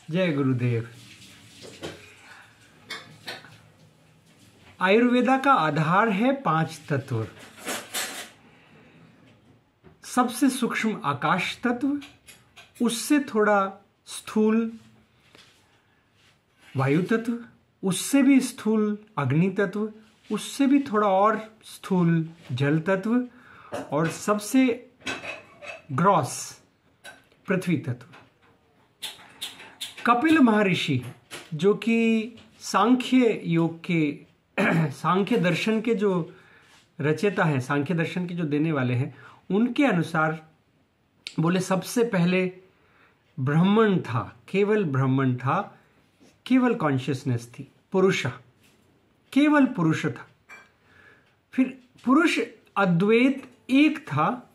जय गुरुदेव। आयुर्वेदा का आधार है 5 तत्व। सबसे सूक्ष्म आकाश तत्व, उससे थोड़ा स्थूल वायु तत्व, उससे भी स्थूल अग्नि तत्व, उससे भी थोड़ा और स्थूल जल तत्व, और सबसे ग्रॉस पृथ्वी तत्व। कपिल महर्षि जो कि सांख्य योग के सांख्य दर्शन के जो रचयिता हैं, सांख्य दर्शन के जो देने वाले हैं, उनके अनुसार बोले सबसे पहले ब्रह्मण था, केवल ब्रह्मण था, केवल कॉन्शियसनेस थी, पुरुष, केवल पुरुष था। फिर पुरुष अद्वैत एक था,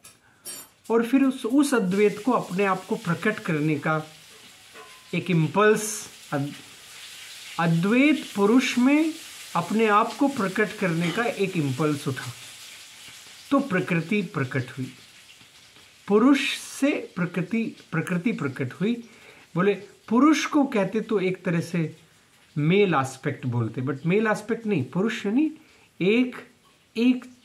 और फिर उस अद्वैत को अपने आप को प्रकट करने का एक इम्पल्स, अद्वैत पुरुष में अपने आप को प्रकट करने का एक इम्पल्स उठा, तो प्रकृति प्रकट हुई। पुरुष से प्रकृति प्रकट हुई। बोले पुरुष को कहते तो एक तरह से मेल एस्पेक्ट बोलते, बट मेल एस्पेक्ट नहीं, पुरुष यानी एक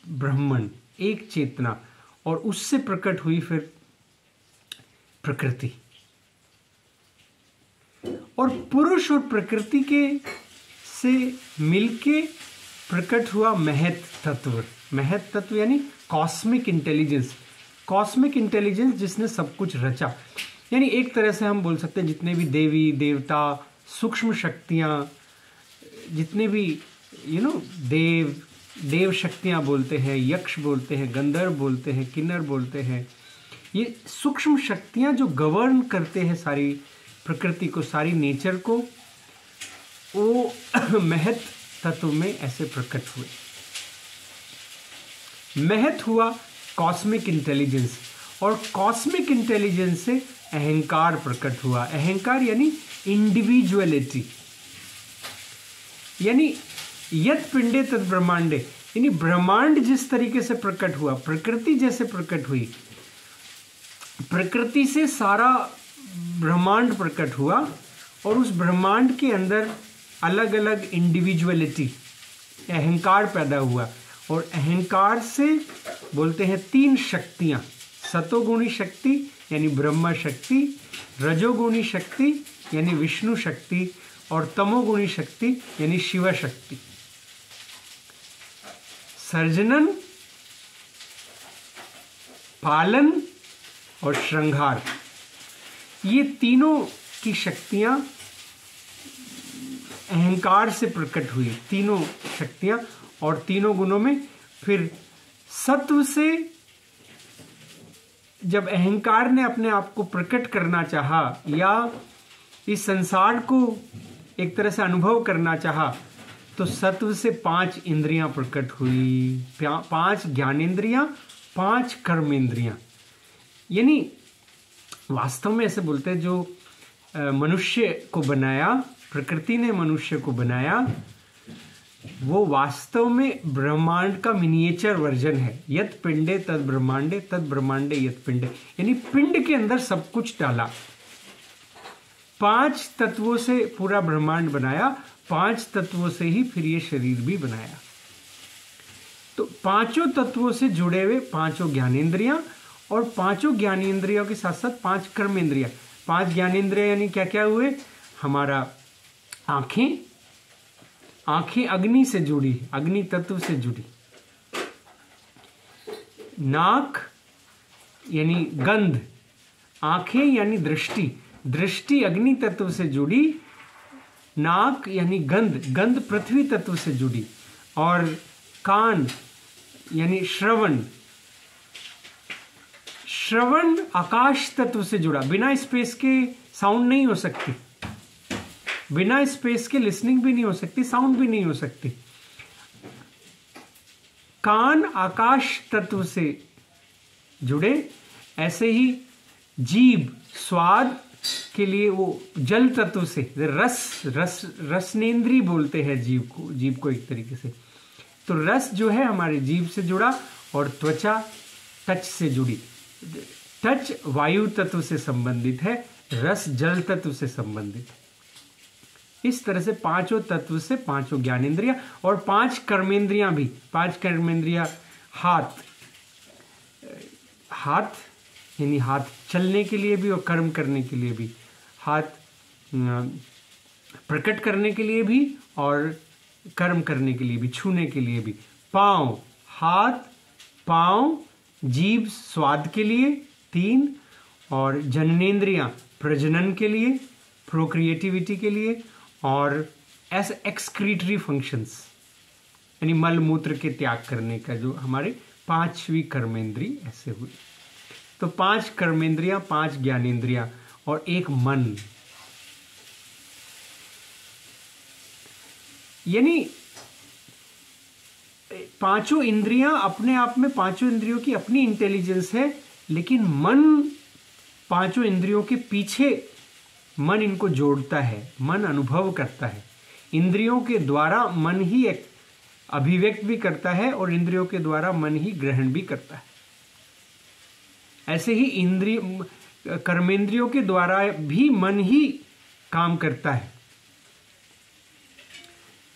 ब्रह्मण, एक चेतना, और उससे प्रकट हुई फिर प्रकृति। और पुरुष और प्रकृति के से मिलके प्रकट हुआ महत तत्व। महत तत्व यानी कॉस्मिक इंटेलिजेंस, कॉस्मिक इंटेलिजेंस जिसने सब कुछ रचा। यानी एक तरह से हम बोल सकते हैं जितने भी देवी देवता, सूक्ष्म शक्तियां, जितने भी देव शक्तियां बोलते हैं, यक्ष बोलते हैं, गंधर्व बोलते हैं, किन्नर बोलते हैं, ये सूक्ष्म शक्तियां जो गवर्न करते हैं सारी प्रकृति को, सारी नेचर को, वो महत तत्व में ऐसे प्रकट हुए। महत हुआ कॉस्मिक इंटेलिजेंस, और कॉस्मिक इंटेलिजेंस से अहंकार प्रकट हुआ। अहंकार यानी इंडिविजुअलिटी, यानी यत पिंडे तद ब्रह्मांडे, यानी ब्रह्मांड जिस तरीके से प्रकट हुआ, प्रकृति जैसे प्रकट हुई, प्रकृति से सारा ब्रह्मांड प्रकट हुआ, और उस ब्रह्मांड के अंदर अलग अलग इंडिविजुअलिटी, अहंकार पैदा हुआ। और अहंकार से बोलते हैं 3 शक्तियां, सतोगुणी शक्ति यानी ब्रह्मा शक्ति, रजोगुणी शक्ति यानी विष्णु शक्ति, और तमोगुणी शक्ति यानी शिव शक्ति। सर्जनन, पालन और श्रृंगार, ये तीनों की शक्तियां अहंकार से प्रकट हुई, तीनों शक्तियां। और तीनों गुणों में फिर सत्व से जब अहंकार ने अपने आप को प्रकट करना चाहा, या इस संसार को एक तरह से अनुभव करना चाहा, तो सत्व से 5 इंद्रियां प्रकट हुई, 5 ज्ञानेंद्रियां, 5 कर्मेंद्रियां। यानी वास्तव में ऐसे बोलते हैं, जो मनुष्य को बनाया, प्रकृति ने मनुष्य को बनाया, वो वास्तव में ब्रह्मांड का मिनिएचर वर्जन है। यत पिंडे तद ब्रह्मांडे, तद ब्रह्मांडे यत पिंडे, यानी पिंड के अंदर सब कुछ डाला। 5 तत्वों से पूरा ब्रह्मांड बनाया, 5 तत्वों से ही फिर ये शरीर भी बनाया। तो 5 तत्वों से जुड़े हुए 5 ज्ञानेंद्रियां, और 5 ज्ञानेंद्रियों के साथ साथ 5 कर्मेंद्रियां। 5 ज्ञानेंद्रियां यानी क्या क्या हुए? हमारा आंखें, आंखें अग्नि से जुड़ी, अग्नि तत्व से जुड़ी। नाक यानी गंध, आंखें यानी दृष्टि, दृष्टि अग्नि तत्व से जुड़ी। नाक यानी गंध, गंध पृथ्वी तत्व से जुड़ी। और कान यानी श्रवण, श्रवण आकाश तत्व से जुड़ा। बिना स्पेस के साउंड नहीं हो सकती, बिना स्पेस के लिसनिंग भी नहीं हो सकती, साउंड भी नहीं हो सकती। कान आकाश तत्व से जुड़े। ऐसे ही जीभ स्वाद के लिए वो जल तत्व से, रसनेन्द्रिय बोलते हैं जीभ को एक तरीके से। तो रस जो है हमारे जीभ से जुड़ा, और त्वचा टच से जुड़ी। टच वायु तत्व से संबंधित है, रस जल तत्व से संबंधित है। इस तरह से पांचों तत्व से पांचों ज्ञानेंद्रियां और पांच कर्मेंद्रियां भी, पांच कर्मेंद्रियां हाथ यानी हाथ चलने के लिए भी और कर्म करने के लिए भी, हाथ प्रकट करने के लिए भी और कर्म करने के लिए भी, छूने के लिए भी। पांव, हाथ, पांव, जीभ स्वाद के लिए 3, और जननेंद्रियां प्रजनन के लिए, प्रोक्रिएटिविटी के लिए, और एस एक्सक्रीटरी फंक्शंस यानी मल मूत्र के त्याग करने का, जो हमारे 5वीं कर्मेंद्री ऐसे हुई। तो 5 कर्मेंद्रियां, 5 ज्ञानेंद्रियां और एक मन, यानी पांचों इंद्रियां अपने आप में, पांचों इंद्रियों की अपनी इंटेलिजेंस है, लेकिन मन पांचों इंद्रियों के पीछे, मन इनको जोड़ता है, मन अनुभव करता है। इंद्रियों के द्वारा मन ही एक अभिव्यक्त भी करता है और इंद्रियों के द्वारा मन ही ग्रहण भी करता है। ऐसे ही इंद्रिय कर्मेंद्रियों के द्वारा भी मन ही काम करता है।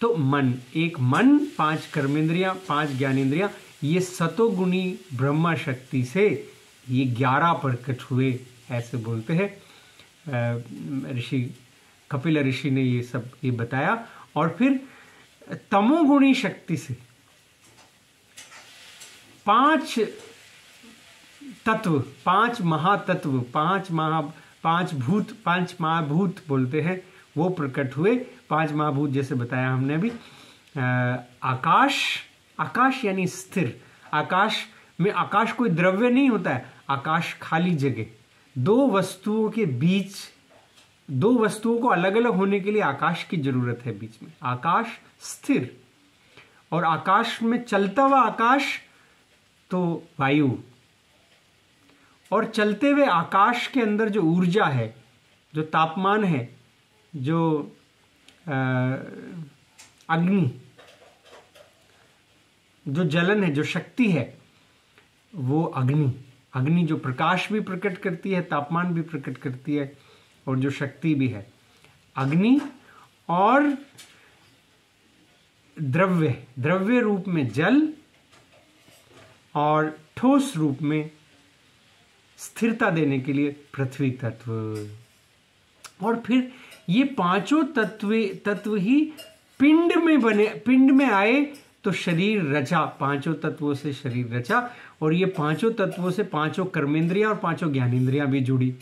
तो मन, एक मन, 5 कर्मेंद्रियां, 5 ज्ञानेंद्रियां, ये सतोगुणी ब्रह्मा शक्ति से ये 11 प्रकट हुए, ऐसे बोलते हैं ऋषि कपिल ऋषि ने ये बताया। और फिर तमोगुणी शक्ति से 5 तत्व, 5 महातत्व, 5 महाभूत बोलते हैं, वो प्रकट हुए। 5 महाभूत जैसे बताया हमने अभी। आकाश यानी स्थिर। आकाश में, आकाश कोई द्रव्य नहीं होता है, आकाश खाली जगह। 2 वस्तुओं के बीच, 2 वस्तुओं को अलग अलग होने के लिए आकाश की जरूरत है बीच में। आकाश स्थिर, और आकाश में चलता हुआ आकाश तो वायु, और चलते हुए आकाश के अंदर जो ऊर्जा है, जो तापमान है, जो अग्नि, जो जलन है, जो शक्ति है, वो अग्नि जो प्रकाश भी प्रकट करती है, तापमान भी प्रकट करती है, और जो शक्ति भी है, अग्नि। और द्रव्य रूप में जल, और ठोस रूप में स्थिरता देने के लिए पृथ्वी तत्व। और फिर ये पांचों तत्व ही पिंड में बने, पिंड में आए तो शरीर रचा, पांचों तत्वों से शरीर रचा। और ये पांचों तत्वों से पांचों कर्मेंद्रियां और पांचों ज्ञानेंद्रियां भी जुड़ी।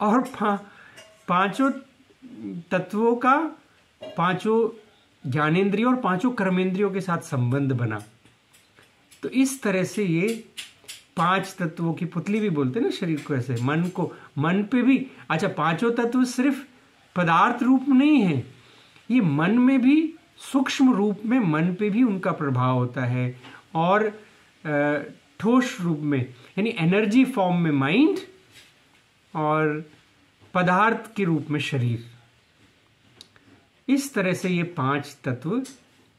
और पांचों तत्वों का पांचों ज्ञानेंद्रियों और पांचों कर्मेंद्रियों के साथ संबंध बना। तो इस तरह से ये 5 तत्वों की पुतली भी बोलते हैं ना शरीर को। ऐसे मन पे भी, अच्छा, पांचों तत्व सिर्फ पदार्थ रूप नहीं है, ये मन में भी, सूक्ष्म रूप में मन पे भी उनका प्रभाव होता है। और ठोस रूप में यानी एनर्जी फॉर्म में माइंड, और पदार्थ के रूप में शरीर। इस तरह से ये 5 तत्व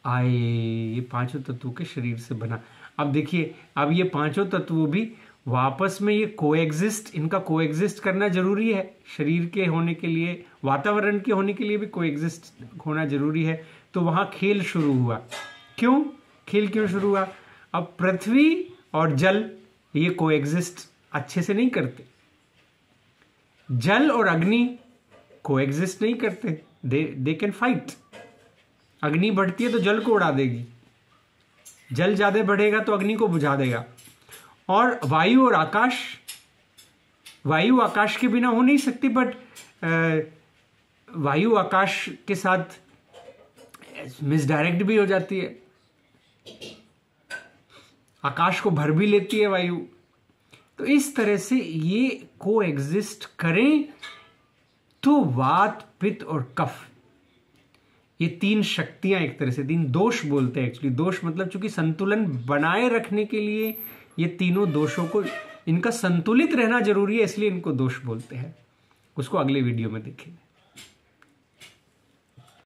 आए, ये पांचों तत्वों के शरीर से बना। अब देखिए, अब ये पांचों तत्व भी वापस में ये कोएग्जिस्ट, इनका कोएग्जिस्ट करना जरूरी है। शरीर के होने के लिए, वातावरण के होने के लिए भी कोएग्जिस्ट होना जरूरी है। तो वहां खेल शुरू हुआ। खेल क्यों शुरू हुआ? अब पृथ्वी और जल ये कोएग्जिस्ट अच्छे से नहीं करते। जल और अग्नि कोएग्जिस्ट नहीं करते, दे कैन फाइट। अग्नि बढ़ती है तो जल को उड़ा देगी, जल ज्यादा बढ़ेगा तो अग्नि को बुझा देगा। और वायु और आकाश, वायु आकाश के बिना हो नहीं सकती, बट वायु आकाश के साथ मिसडायरेक्ट भी हो जाती है, आकाश को भर भी लेती है वायु। तो इस तरह से ये को एग्जिस्ट करें तो वात, पित्त और कफ, ये 3 शक्तियां, एक तरह से 3 दोष बोलते हैं एक्चुअली। दोष मतलब चूंकि संतुलन बनाए रखने के लिए ये तीनों दोषों को, इनका संतुलित रहना जरूरी है, इसलिए इनको दोष बोलते हैं। उसको अगले वीडियो में देखेंगे।